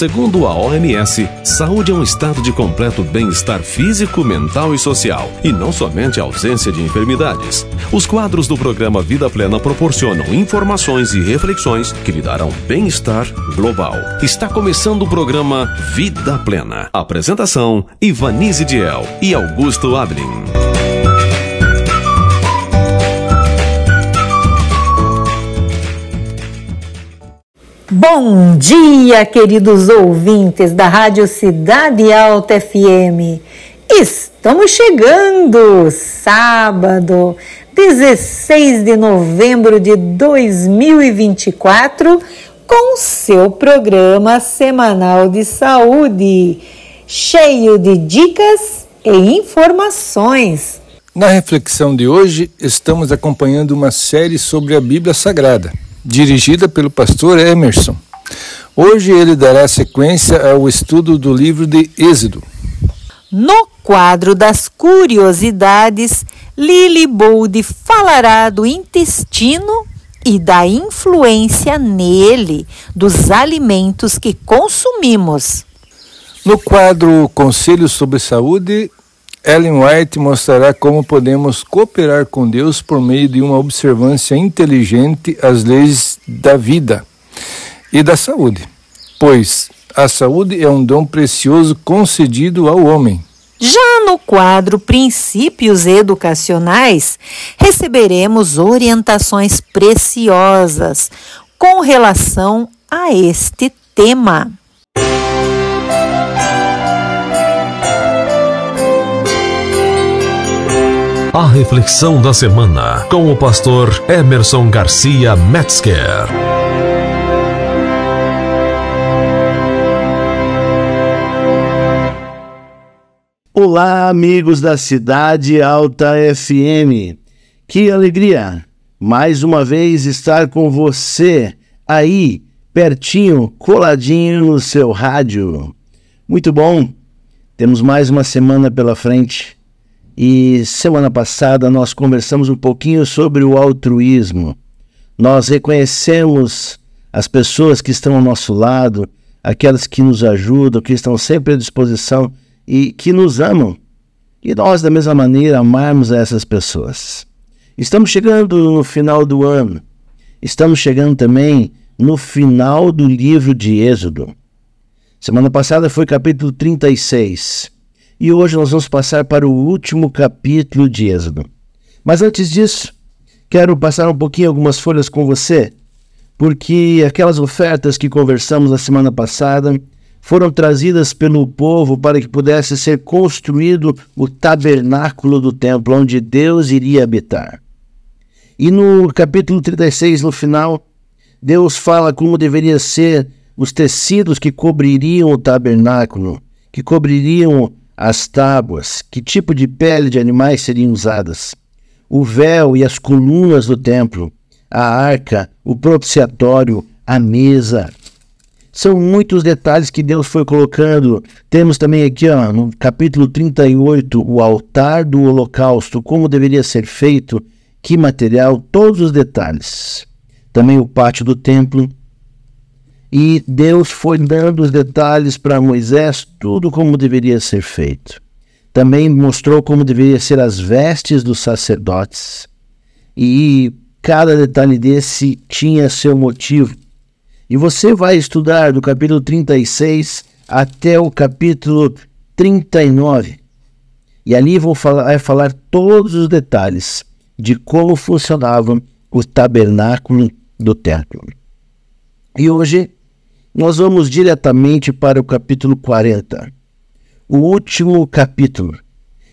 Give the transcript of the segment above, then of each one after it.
Segundo a OMS, saúde é um estado de completo bem-estar físico, mental e social, e não somente a ausência de enfermidades. Os quadros do programa Vida Plena proporcionam informações e reflexões que lhe darão bem-estar global. Está começando o programa Vida Plena. Apresentação: Ivanise Diel e Augusto Ablin. Bom dia, queridos ouvintes da Rádio Cidade Alta FM. Estamos chegando, sábado, 16 de novembro de 2024, com seu programa semanal de saúde, cheio de dicas e informações. Na reflexão de hoje, estamos acompanhando uma série sobre a Bíblia Sagrada, dirigida pelo pastor Emerson. Hoje ele dará sequência ao estudo do livro de Êxodo. No quadro das curiosidades, Lili Bold falará do intestino e da influência nele dos alimentos que consumimos. No quadro Conselhos sobre Saúde, Ellen White mostrará como podemos cooperar com Deus por meio de uma observância inteligente às leis da vida e da saúde, pois a saúde é um dom precioso concedido ao homem. Já no quadro Princípios Educacionais, receberemos orientações preciosas com relação a este tema. A reflexão da semana com o pastor Emerson Garcia Metzger. Olá, amigos da Cidade Alta FM. Que alegria mais uma vez estar com você aí, pertinho, coladinho no seu rádio. Muito bom, temos mais uma semana pela frente. E semana passada nós conversamos um pouquinho sobre o altruísmo. Nós reconhecemos as pessoas que estão ao nosso lado, aquelas que nos ajudam, que estão sempre à disposição e que nos amam. E nós, da mesma maneira, amarmos essas pessoas. Estamos chegando no final do ano. Estamos chegando também no final do livro de Êxodo. Semana passada foi capítulo 36. E hoje nós vamos passar para o último capítulo de Êxodo. Mas antes disso, quero passar um pouquinho algumas folhas com você, porque aquelas ofertas que conversamos na semana passada foram trazidas pelo povo para que pudesse ser construído o tabernáculo do templo, onde Deus iria habitar. E no capítulo 36, no final, Deus fala como deveria ser os tecidos que cobririam o tabernáculo, que cobririam as tábuas, que tipo de pele de animais seriam usadas, o véu e as colunas do templo, a arca, o propiciatório, a mesa. São muitos detalhes que Deus foi colocando. Temos também aqui, no capítulo 38, o altar do holocausto, como deveria ser feito, que material, todos os detalhes. Também o pátio do templo. E Deus foi dando os detalhes para Moisés, tudo como deveria ser feito. Também mostrou como deveria ser as vestes dos sacerdotes. E cada detalhe desse tinha seu motivo. E você vai estudar do capítulo 36 até o capítulo 39. E ali vai falar todos os detalhes de como funcionava o tabernáculo do templo. E hoje nós vamos diretamente para o capítulo 40, o último capítulo.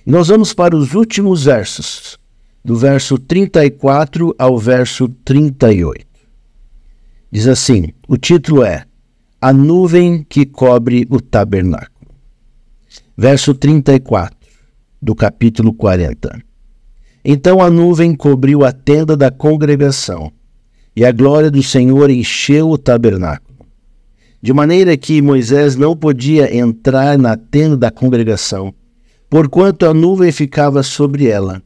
Nós vamos para os últimos versos, do verso 34 ao verso 38. Diz assim, o título é A Nuvem que Cobre o Tabernáculo. Verso 34, do capítulo 40. Então a nuvem cobriu a tenda da congregação, e a glória do Senhor encheu o tabernáculo, de maneira que Moisés não podia entrar na tenda da congregação, porquanto a nuvem ficava sobre ela,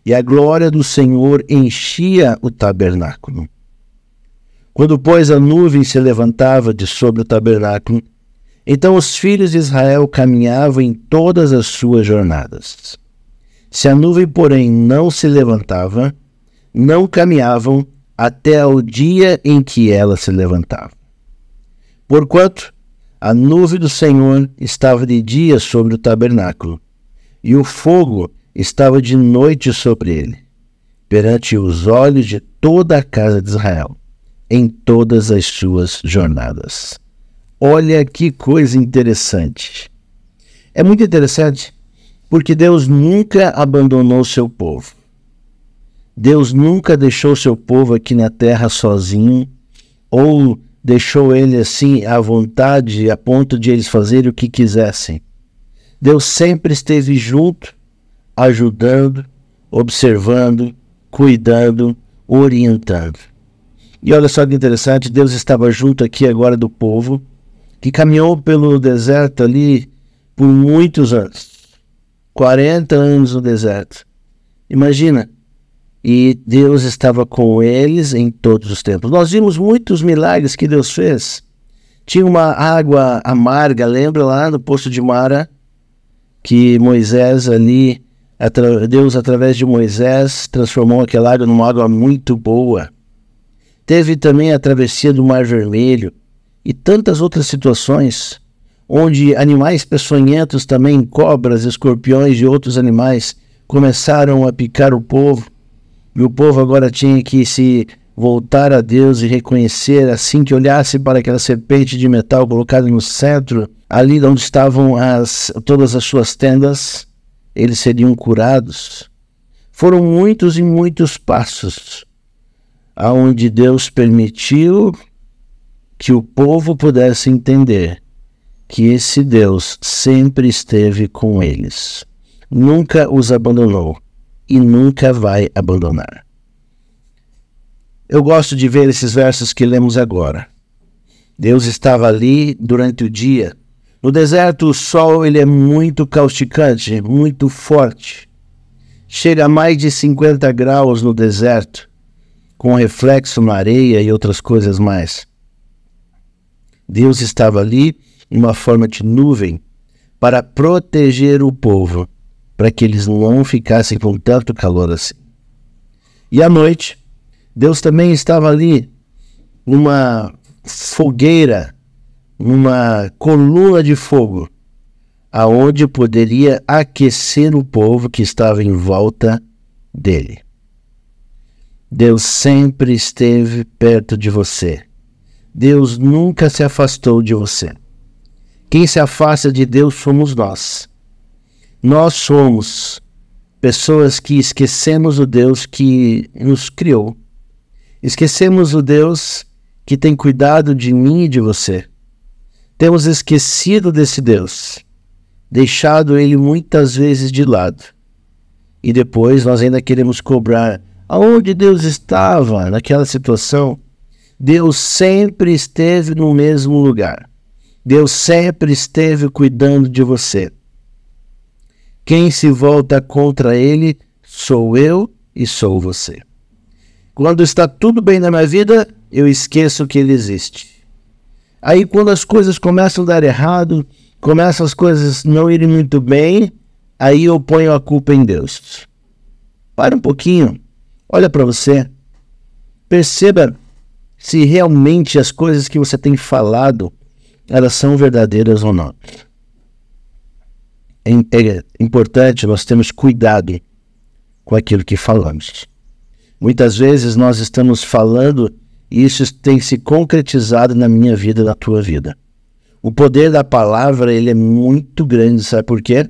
e a glória do Senhor enchia o tabernáculo. Quando, pois, a nuvem se levantava de sobre o tabernáculo, Então os filhos de Israel caminhavam em todas as suas jornadas. Se a nuvem, porém, não se levantava, não caminhavam até o dia em que ela se levantava. Porquanto a nuvem do Senhor estava de dia sobre o tabernáculo, e o fogo estava de noite sobre ele, perante os olhos de toda a casa de Israel, em todas as suas jornadas. Olha que coisa interessante. É muito interessante porque Deus nunca abandonou seu povo. Deus nunca deixou seu povo aqui na terra sozinho, ou deixou ele assim à vontade, a ponto de eles fazerem o que quisessem. Deus sempre esteve junto, ajudando, observando, cuidando, orientando. E olha só que interessante, Deus estava junto aqui agora do povo, que caminhou pelo deserto ali por muitos anos. 40 anos no deserto. Imagina. E Deus estava com eles em todos os tempos. Nós vimos muitos milagres que Deus fez. Tinha uma água amarga, lembra lá no poço de Mara? Que Moisés ali, Deus através de Moisés transformou aquela água numa água muito boa. Teve também a travessia do Mar Vermelho e tantas outras situações, onde animais peçonhentos também, cobras, escorpiões e outros animais, começaram a picar o povo. E o povo agora tinha que se voltar a Deus e reconhecer, assim que olhasse para aquela serpente de metal colocada no centro, ali onde estavam todas as suas tendas, eles seriam curados. Foram muitos e muitos passos, aonde Deus permitiu que o povo pudesse entender que esse Deus sempre esteve com eles, nunca os abandonou e nunca vai abandonar. Eu gosto de ver esses versos que lemos agora. Deus estava ali durante o dia. No deserto o sol ele é muito causticante, muito forte. Chega a mais de 50 graus no deserto, com reflexo na areia e outras coisas mais. Deus estava ali em uma forma de nuvem para proteger o povo, para que eles não ficassem com tanto calor assim. E à noite, Deus também estava ali numa fogueira, numa coluna de fogo, aonde poderia aquecer o povo que estava em volta dele. Deus sempre esteve perto de você. Deus nunca se afastou de você. Quem se afasta de Deus somos nós. Nós somos pessoas que esquecemos o Deus que nos criou. Esquecemos o Deus que tem cuidado de mim e de você. Temos esquecido desse Deus, deixado ele muitas vezes de lado. E depois nós ainda queremos cobrar aonde Deus estava naquela situação. Deus sempre esteve no mesmo lugar. Deus sempre esteve cuidando de você. Quem se volta contra ele sou eu e sou você. Quando está tudo bem na minha vida, eu esqueço que ele existe. Aí quando as coisas começam a dar errado, começam as coisas não irem muito bem, aí eu ponho a culpa em Deus. Para um pouquinho, olha para você, perceba se realmente as coisas que você tem falado, elas são verdadeiras ou não. É importante nós termos cuidado com aquilo que falamos. Muitas vezes nós estamos falando e isso tem se concretizado na minha vida e na tua vida. O poder da palavra ele é muito grande, sabe por quê?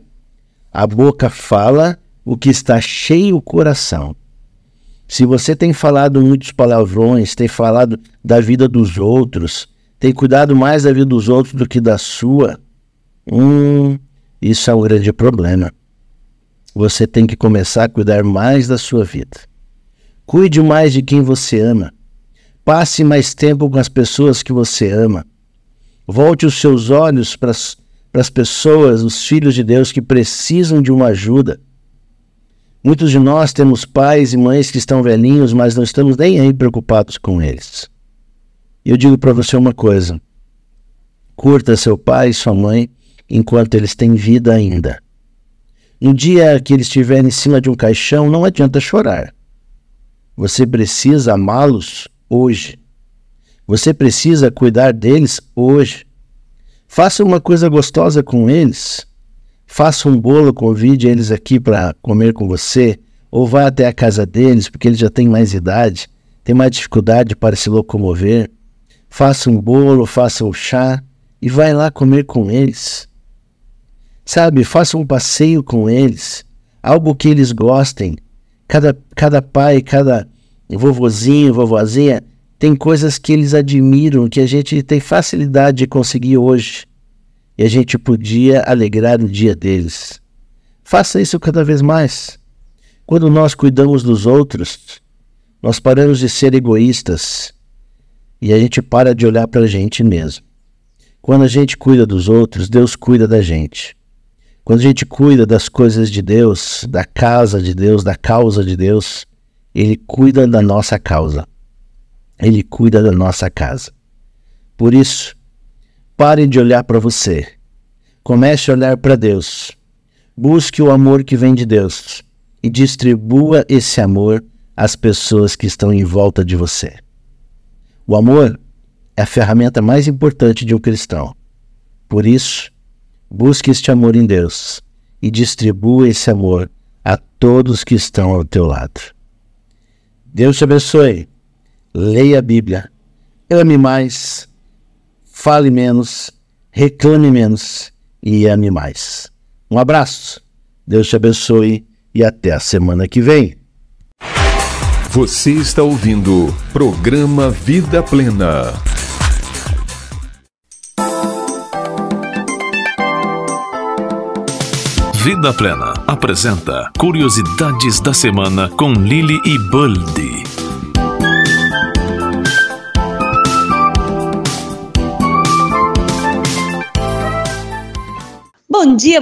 A boca fala o que está cheio o coração. Se você tem falado muitos palavrões, tem falado da vida dos outros, tem cuidado mais da vida dos outros do que da sua, isso é um grande problema. Você tem que começar a cuidar mais da sua vida. Cuide mais de quem você ama. Passe mais tempo com as pessoas que você ama. Volte os seus olhos para as pessoas, os filhos de Deus que precisam de uma ajuda. Muitos de nós temos pais e mães que estão velhinhos, mas não estamos nem aí preocupados com eles. E eu digo para você uma coisa. Curta seu pai e sua mãe enquanto eles têm vida ainda. No dia que eles estiverem em cima de um caixão, não adianta chorar. Você precisa amá-los hoje. Você precisa cuidar deles hoje. Faça uma coisa gostosa com eles. Faça um bolo, convide eles aqui para comer com você, ou vá até a casa deles, porque eles já têm mais idade, têm mais dificuldade para se locomover. Faça um bolo, faça um chá e vai lá comer com eles. Sabe, faça um passeio com eles, algo que eles gostem. Cada pai, cada vovozinho, vovozinha, tem coisas que eles admiram, que a gente tem facilidade de conseguir hoje. E a gente podia alegrar o dia deles. Faça isso cada vez mais. Quando nós cuidamos dos outros, nós paramos de ser egoístas e a gente para de olhar para a gente mesmo. Quando a gente cuida dos outros, Deus cuida da gente. Quando a gente cuida das coisas de Deus, da casa de Deus, da causa de Deus, Ele cuida da nossa causa. Ele cuida da nossa casa. Por isso, pare de olhar para você. Comece a olhar para Deus. Busque o amor que vem de Deus e distribua esse amor às pessoas que estão em volta de você. O amor é a ferramenta mais importante de um cristão. Por isso, busque este amor em Deus e distribua esse amor a todos que estão ao teu lado. Deus te abençoe. Leia a Bíblia. Ame mais. Fale menos. Reclame menos. E ame mais. Um abraço. Deus te abençoe e até a semana que vem. Você está ouvindo Programa Vida Plena. Vida Plena apresenta Curiosidades da Semana com Lili e Buldi.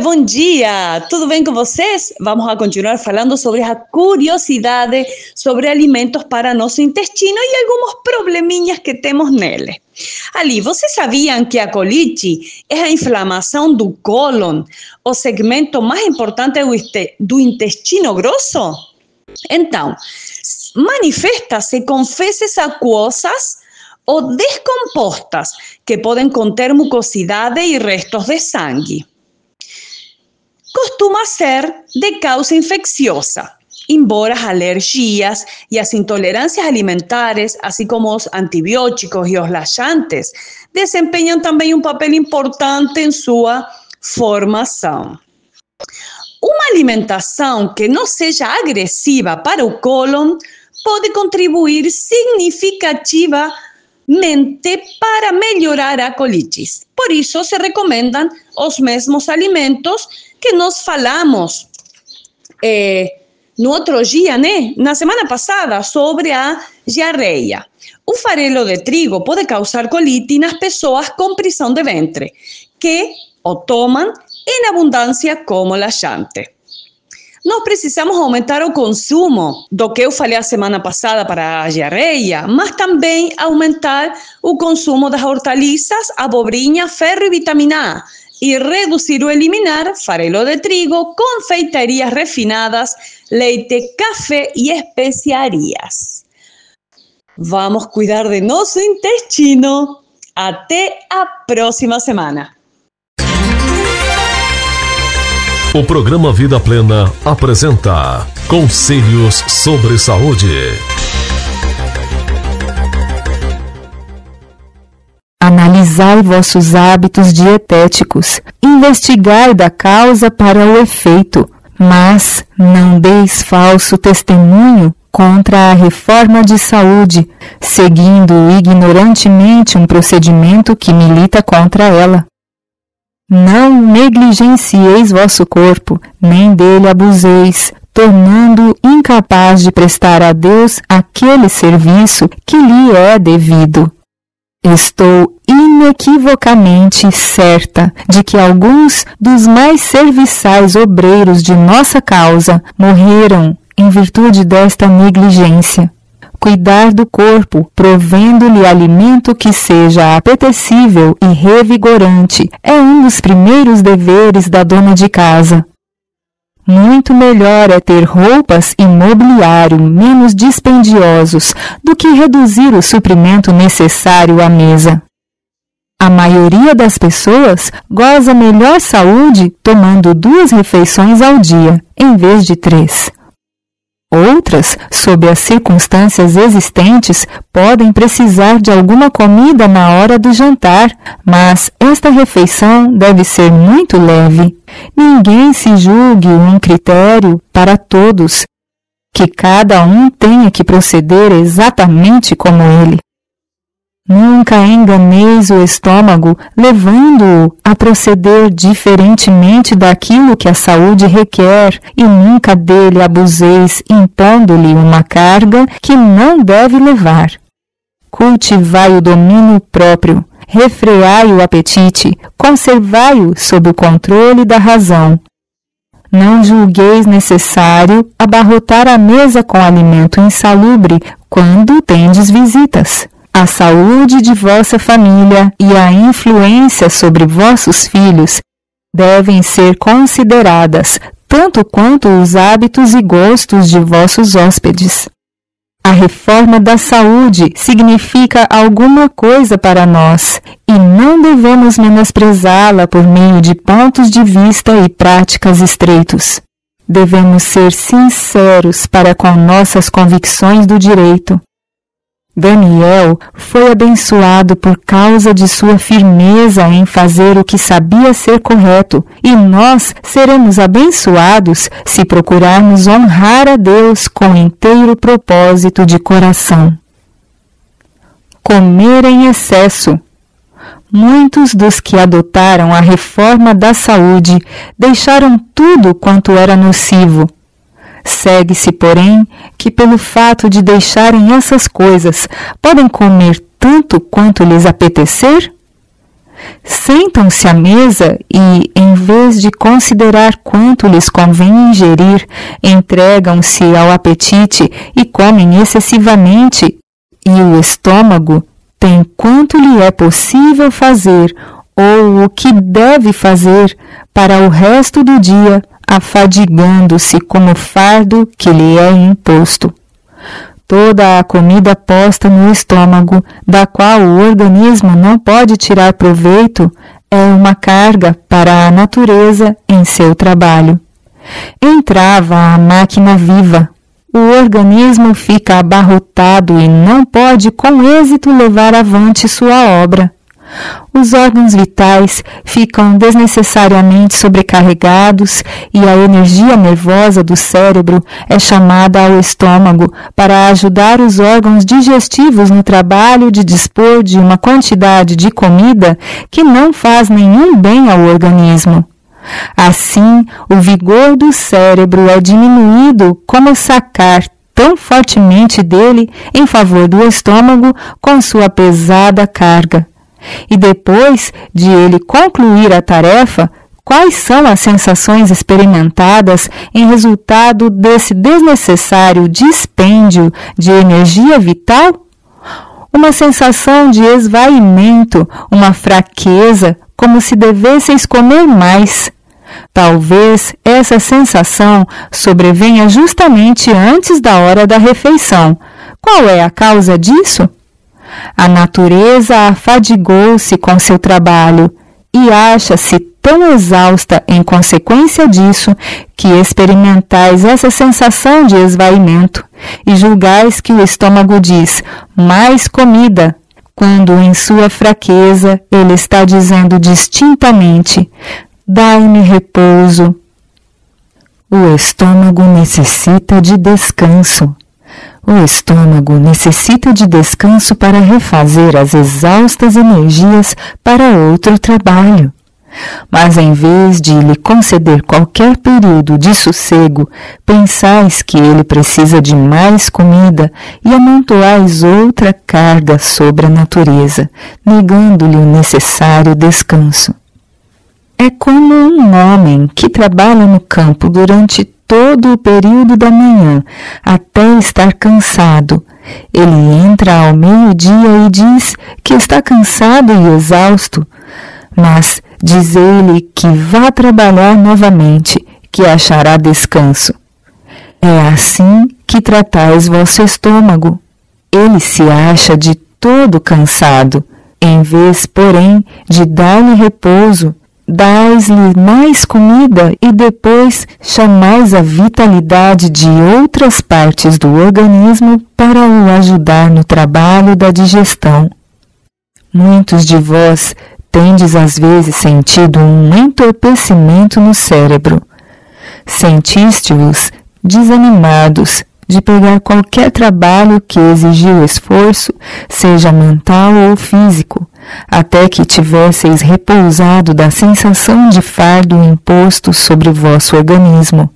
Bom dia! Tudo bem com vocês? Vamos a continuar falando sobre a curiosidade sobre alimentos para nosso intestino e alguns probleminhas que temos nele. Ali, vocês sabiam que a colite é a inflamação do cólon, o segmento mais importante do intestino grosso? Então, manifesta-se com fezes aquosas ou descompostas que podem conter mucosidade e restos de sangue. Costuma ser de causa infecciosa, embora as alergias e as intolerâncias alimentares, assim como os antibióticos e os laxantes, desempenham também um papel importante em sua formação. Uma alimentação que não seja agressiva para o cólon pode contribuir significativamente para melhorar a colitis. Por isso, se recomendam os mesmos alimentos que nós falamos no outro dia, né? Na semana passada, sobre a diarreia. O farelo de trigo pode causar colite nas pessoas com prisão de ventre, que o tomam em abundância como laxante. Nós precisamos aumentar o consumo do que eu falei a semana passada para a diarreia, mas também aumentar o consumo das hortaliças, abobrinha, ferro e vitamina A, e reduzir ou eliminar farelo de trigo, confeitarias refinadas, leite, café e especiarias. Vamos cuidar de nosso intestino. Até a próxima semana. O programa Vida Plena apresenta Conselhos sobre Saúde. Analisai vossos hábitos dietéticos, investigai da causa para o efeito, mas não deis falso testemunho contra a reforma de saúde, seguindo ignorantemente um procedimento que milita contra ela. Não negligencieis vosso corpo, nem dele abuseis, tornando-o incapaz de prestar a Deus aquele serviço que lhe é devido. Estou inequivocamente certa de que alguns dos mais serviçais obreiros de nossa causa morreram em virtude desta negligência. cuidar do corpo, provendo-lhe alimento que seja apetecível e revigorante, é um dos primeiros deveres da dona de casa. Muito melhor é ter roupas e mobiliário menos dispendiosos do que reduzir o suprimento necessário à mesa. A maioria das pessoas goza melhor saúde tomando 2 refeições ao dia, em vez de 3. Outras, sob as circunstâncias existentes, podem precisar de alguma comida na hora do jantar, mas esta refeição deve ser muito leve. Ninguém se julgue um critério para todos, que cada um tenha que proceder exatamente como ele. Nunca enganeis o estômago, levando-o a proceder diferentemente daquilo que a saúde requer, e nunca dele abuseis, impondo-lhe uma carga que não deve levar. Cultivai o domínio próprio, refreai o apetite, conservai-o sob o controle da razão. Não julgueis necessário abarrotar a mesa com alimento insalubre quando tendes visitas. A saúde de vossa família e a influência sobre vossos filhos devem ser consideradas, tanto quanto os hábitos e gostos de vossos hóspedes. A reforma da saúde significa alguma coisa para nós, e não devemos menosprezá-la por meio de pontos de vista e práticas estreitos. Devemos ser sinceros para com nossas convicções do direito. Daniel foi abençoado por causa de sua firmeza em fazer o que sabia ser correto, e nós seremos abençoados se procurarmos honrar a Deus com inteiro propósito de coração. Comer em excesso. Muitos dos que adotaram a reforma da saúde deixaram tudo quanto era nocivo. Segue-se, porém, que pelo fato de deixarem essas coisas, podem comer tanto quanto lhes apetecer? Sentam-se à mesa e, em vez de considerar quanto lhes convém ingerir, entregam-se ao apetite e comem excessivamente, e o estômago tem quanto lhe é possível fazer ou o que deve fazer para o resto do dia, afadigando-se como fardo que lhe é imposto. Toda a comida posta no estômago, da qual o organismo não pode tirar proveito, é uma carga para a natureza em seu trabalho. Entrava a máquina viva. O organismo fica abarrotado e não pode com êxito levar avante sua obra. Os órgãos vitais ficam desnecessariamente sobrecarregados e a energia nervosa do cérebro é chamada ao estômago para ajudar os órgãos digestivos no trabalho de dispor de uma quantidade de comida que não faz nenhum bem ao organismo. Assim, o vigor do cérebro é diminuído como sacar tão fortemente dele em favor do estômago com sua pesada carga. E depois de ele concluir a tarefa, quais são as sensações experimentadas em resultado desse desnecessário dispêndio de energia vital? Uma sensação de esvaimento, uma fraqueza, como se devesseis comer mais. Talvez essa sensação sobrevenha justamente antes da hora da refeição. Qual é a causa disso? A natureza afadigou-se com seu trabalho e acha-se tão exausta em consequência disso que experimentais essa sensação de esvaimento e julgais que o estômago diz mais comida, quando em sua fraqueza ele está dizendo distintamente dai-me repouso. O estômago necessita de descanso. O estômago necessita de descanso para refazer as exaustas energias para outro trabalho. Mas em vez de lhe conceder qualquer período de sossego, pensais que ele precisa de mais comida e amontoais outra carga sobre a natureza, negando-lhe o necessário descanso. É como um homem que trabalha no campo durante todo o período da manhã, até estar cansado. Ele entra ao meio-dia e diz que está cansado e exausto, mas diz ele que vá trabalhar novamente, que achará descanso. É assim que tratais vosso estômago. Ele se acha de todo cansado. Em vez, porém, de dar-lhe repouso, dais-lhe mais comida e depois chamais a vitalidade de outras partes do organismo para o ajudar no trabalho da digestão. Muitos de vós tendes às vezes sentido um entorpecimento no cérebro. Sentiste-vos desanimados de pegar qualquer trabalho que exigiu esforço, seja mental ou físico, até que tivesseis repousado da sensação de fardo imposto sobre vosso organismo.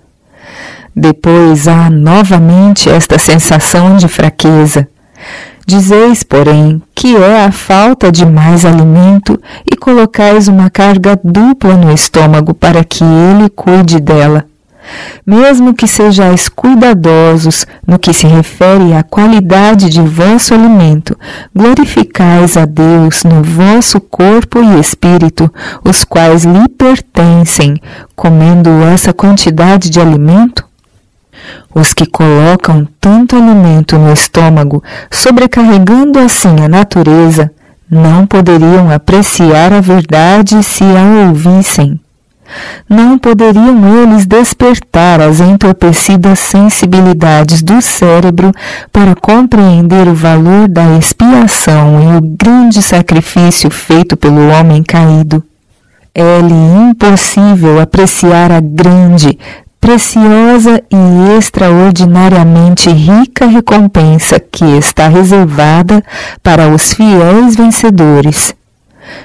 Depois há novamente esta sensação de fraqueza. Dizeis, porém, que é a falta de mais alimento e colocais uma carga dupla no estômago para que ele cuide dela. Mesmo que sejais cuidadosos no que se refere à qualidade de vosso alimento, glorificais a Deus no vosso corpo e espírito, os quais lhe pertencem, comendo essa quantidade de alimento? Os que colocam tanto alimento no estômago, sobrecarregando assim a natureza, não poderiam apreciar a verdade se a ouvissem. Não poderiam eles despertar as entorpecidas sensibilidades do cérebro para compreender o valor da expiação e o grande sacrifício feito pelo homem caído. É-lhe impossível apreciar a grande, preciosa e extraordinariamente rica recompensa que está reservada para os fiéis vencedores.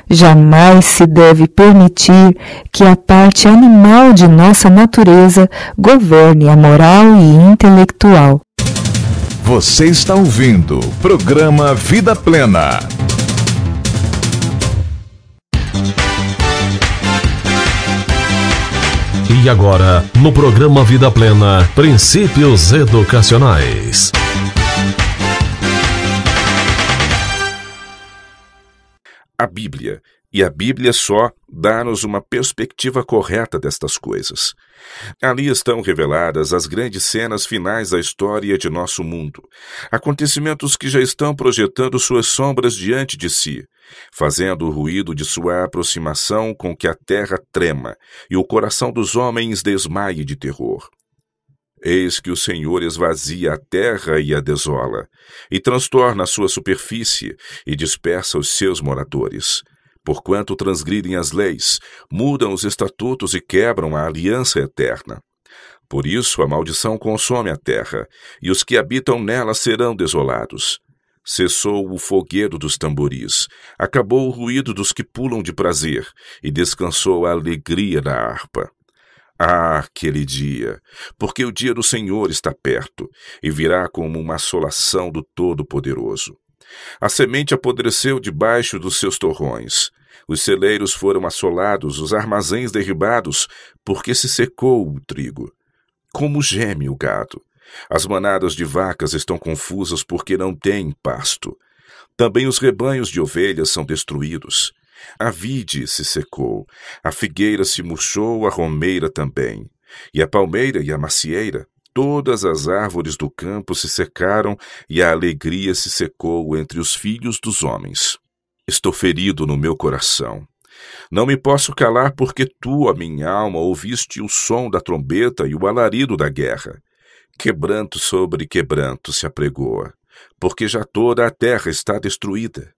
Jamais se deve permitir que a parte animal de nossa natureza governe a moral e intelectual. Você está ouvindo o programa Vida Plena. E agora, no programa Vida Plena, Princípios Educacionais. A Bíblia, e a Bíblia só, dá-nos uma perspectiva correta destas coisas. Ali estão reveladas as grandes cenas finais da história de nosso mundo, acontecimentos que já estão projetando suas sombras diante de si, fazendo o ruído de sua aproximação com que a terra trema e o coração dos homens desmaie de terror. Eis que o Senhor esvazia a terra e a desola, e transtorna a sua superfície, e dispersa os seus moradores. Porquanto transgridem as leis, mudam os estatutos e quebram a aliança eterna. Por isso a maldição consome a terra, e os que habitam nela serão desolados. Cessou o fogueiro dos tamboris, acabou o ruído dos que pulam de prazer, e descansou a alegria da harpa. Ah, aquele dia! Porque o dia do Senhor está perto, e virá como uma assolação do Todo-Poderoso. A semente apodreceu debaixo dos seus torrões. Os celeiros foram assolados, os armazéns derribados, porque se secou o trigo. Como geme o gado! As manadas de vacas estão confusas porque não têm pasto. Também os rebanhos de ovelhas são destruídos. A vide se secou, a figueira se murchou, a romeira também. E a palmeira e a macieira, todas as árvores do campo se secaram, e a alegria se secou entre os filhos dos homens. Estou ferido no meu coração. Não me posso calar porque tu, a minha alma, ouviste o som da trombeta e o alarido da guerra. Quebranto sobre quebranto se apregoa, porque já toda a terra está destruída.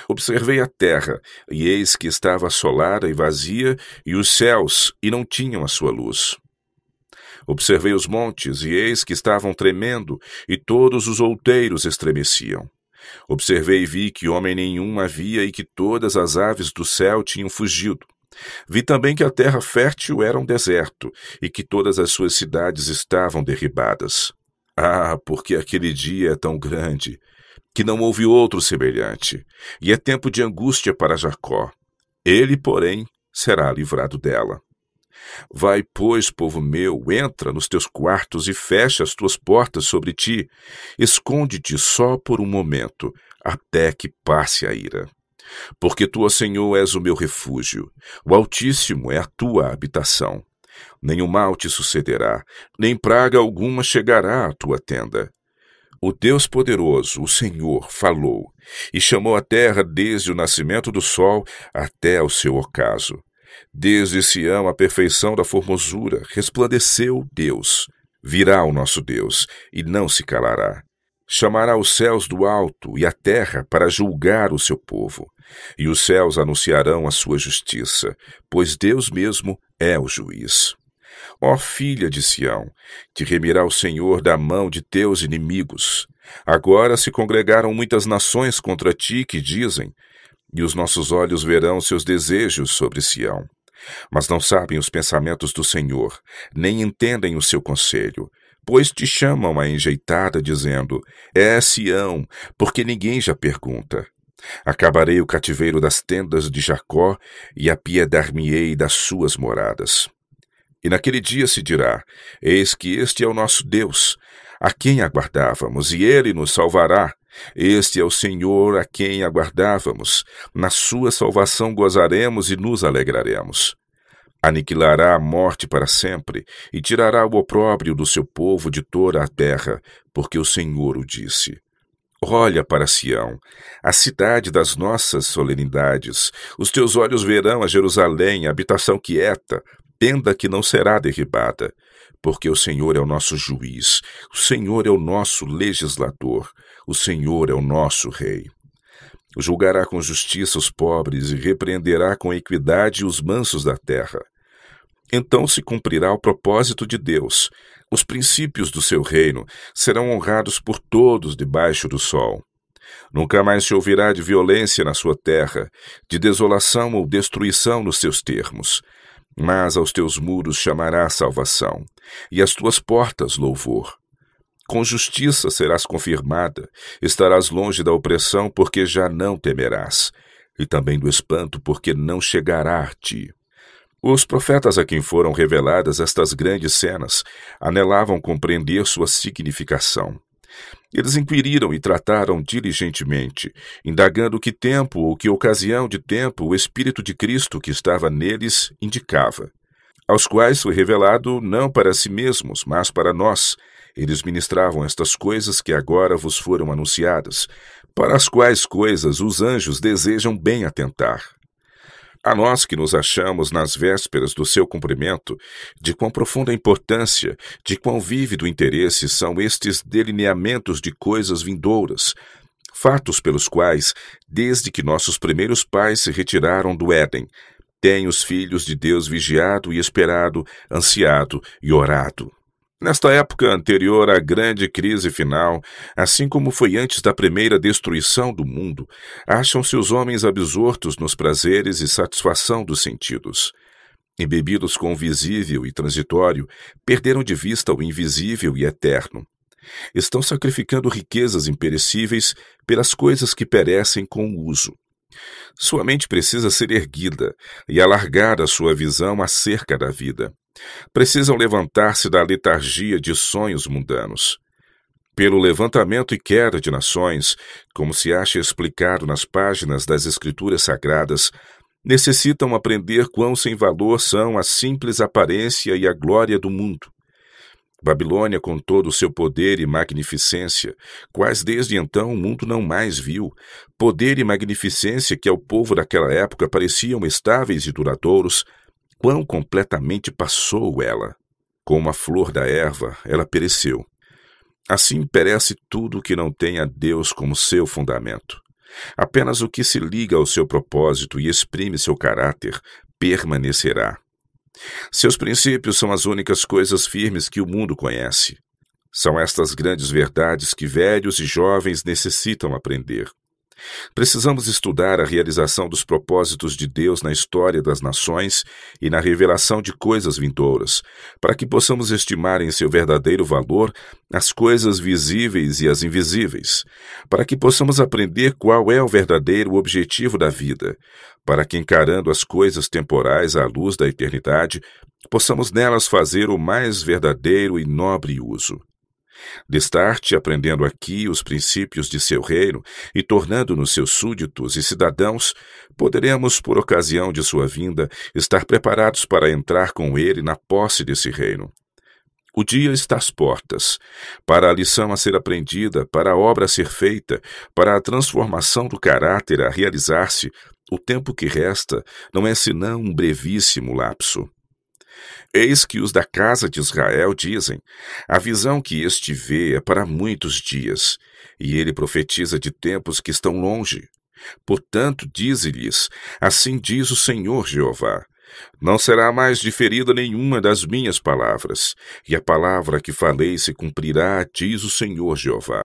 Observei a terra, e eis que estava assolada e vazia, e os céus, e não tinham a sua luz. Observei os montes, e eis que estavam tremendo, e todos os outeiros estremeciam. Observei e vi que homem nenhum havia, e que todas as aves do céu tinham fugido. Vi também que a terra fértil era um deserto, e que todas as suas cidades estavam derribadas. Ah, porque aquele dia é tão grande, que não houve outro semelhante, e é tempo de angústia para Jacó. Ele, porém, será livrado dela. Vai, pois, povo meu, entra nos teus quartos e fecha as tuas portas sobre ti. Esconde-te só por um momento, até que passe a ira. Porque tu, ó Senhor, és o meu refúgio, o Altíssimo é a tua habitação. Nenhum mal te sucederá, nem praga alguma chegará à tua tenda. O Deus poderoso, o Senhor, falou, e chamou a terra desde o nascimento do sol até o seu ocaso. Desde Sião a perfeição da formosura, resplandeceu Deus. Virá o nosso Deus, e não se calará. Chamará os céus do alto e a terra para julgar o seu povo. E os céus anunciarão a sua justiça, pois Deus mesmo é o juiz. Ó filha de Sião, te remirá o Senhor da mão de teus inimigos. Agora se congregaram muitas nações contra ti que dizem, e os nossos olhos verão seus desejos sobre Sião. Mas não sabem os pensamentos do Senhor, nem entendem o seu conselho, pois te chamam a enjeitada, dizendo, é Sião, porque ninguém já pergunta. Acabarei o cativeiro das tendas de Jacó e apiedar-me-ei das suas moradas. E naquele dia se dirá, eis que este é o nosso Deus, a quem aguardávamos, e ele nos salvará. Este é o Senhor a quem aguardávamos, na sua salvação gozaremos e nos alegraremos. Aniquilará a morte para sempre, e tirará o opróbrio do seu povo de toda a terra, porque o Senhor o disse. Olha para Sião, a cidade das nossas solenidades. Os teus olhos verão a Jerusalém, a habitação quieta, tenda que não será derribada, porque o Senhor é o nosso juiz, o Senhor é o nosso legislador, o Senhor é o nosso rei. Julgará com justiça os pobres e repreenderá com equidade os mansos da terra. Então se cumprirá o propósito de Deus. Os princípios do seu reino serão honrados por todos debaixo do sol. Nunca mais se ouvirá de violência na sua terra, de desolação ou destruição nos seus termos. Mas aos teus muros chamará salvação, e às tuas portas louvor. Com justiça serás confirmada, estarás longe da opressão, porque já não temerás, e também do espanto, porque não chegará a ti. Os profetas a quem foram reveladas estas grandes cenas anelavam compreender sua significação. Eles inquiriram e trataram diligentemente, indagando que tempo ou que ocasião de tempo o Espírito de Cristo que estava neles indicava, aos quais foi revelado não para si mesmos, mas para nós. Eles ministravam estas coisas que agora vos foram anunciadas, para as quais coisas os anjos desejam bem atentar. A nós que nos achamos nas vésperas do seu cumprimento, de quão profunda importância, de quão vívido interesse são estes delineamentos de coisas vindouras, fatos pelos quais, desde que nossos primeiros pais se retiraram do Éden, têm os filhos de Deus vigiado e esperado, ansiado e orado. Nesta época anterior à grande crise final, assim como foi antes da primeira destruição do mundo, acham-se os homens absortos nos prazeres e satisfação dos sentidos. Embebidos com o visível e transitório, perderam de vista o invisível e eterno. Estão sacrificando riquezas imperecíveis pelas coisas que perecem com o uso. Sua mente precisa ser erguida e alargar a sua visão acerca da vida. Precisam levantar-se da letargia de sonhos mundanos. Pelo levantamento e queda de nações, como se acha explicado nas páginas das Escrituras Sagradas, necessitam aprender quão sem valor são a simples aparência e a glória do mundo. Babilônia, com todo o seu poder e magnificência, quais desde então o mundo não mais viu, poder e magnificência que ao povo daquela época pareciam estáveis e duradouros, quão completamente passou ela. Como a flor da erva, ela pereceu. Assim perece tudo que não tem a Deus como seu fundamento. Apenas o que se liga ao seu propósito e exprime seu caráter permanecerá. Seus princípios são as únicas coisas firmes que o mundo conhece. São estas grandes verdades que velhos e jovens necessitam aprender. Precisamos estudar a realização dos propósitos de Deus na história das nações e na revelação de coisas vindouras, para que possamos estimar em seu verdadeiro valor as coisas visíveis e as invisíveis, para que possamos aprender qual é o verdadeiro objetivo da vida, para que, encarando as coisas temporais à luz da eternidade, possamos nelas fazer o mais verdadeiro e nobre uso. Destarte aprendendo aqui os princípios de seu reino e tornando-nos seus súditos e cidadãos, poderemos, por ocasião de sua vinda, estar preparados para entrar com ele na posse desse reino. O dia está às portas, para a lição a ser aprendida, para a obra a ser feita, para a transformação do caráter a realizar-se. O tempo que resta não é senão um brevíssimo lapso. Eis que os da casa de Israel dizem: a visão que este vê é para muitos dias, e ele profetiza de tempos que estão longe. Portanto, dize-lhes: assim diz o Senhor Jeová: não será mais diferida nenhuma das minhas palavras, e a palavra que falei se cumprirá, diz o Senhor Jeová.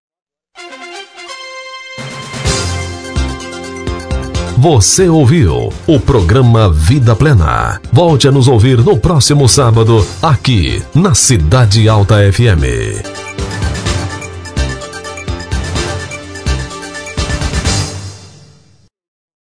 Você ouviu o programa Vida Plena. Volte a nos ouvir no próximo sábado, aqui na Cidade Alta FM.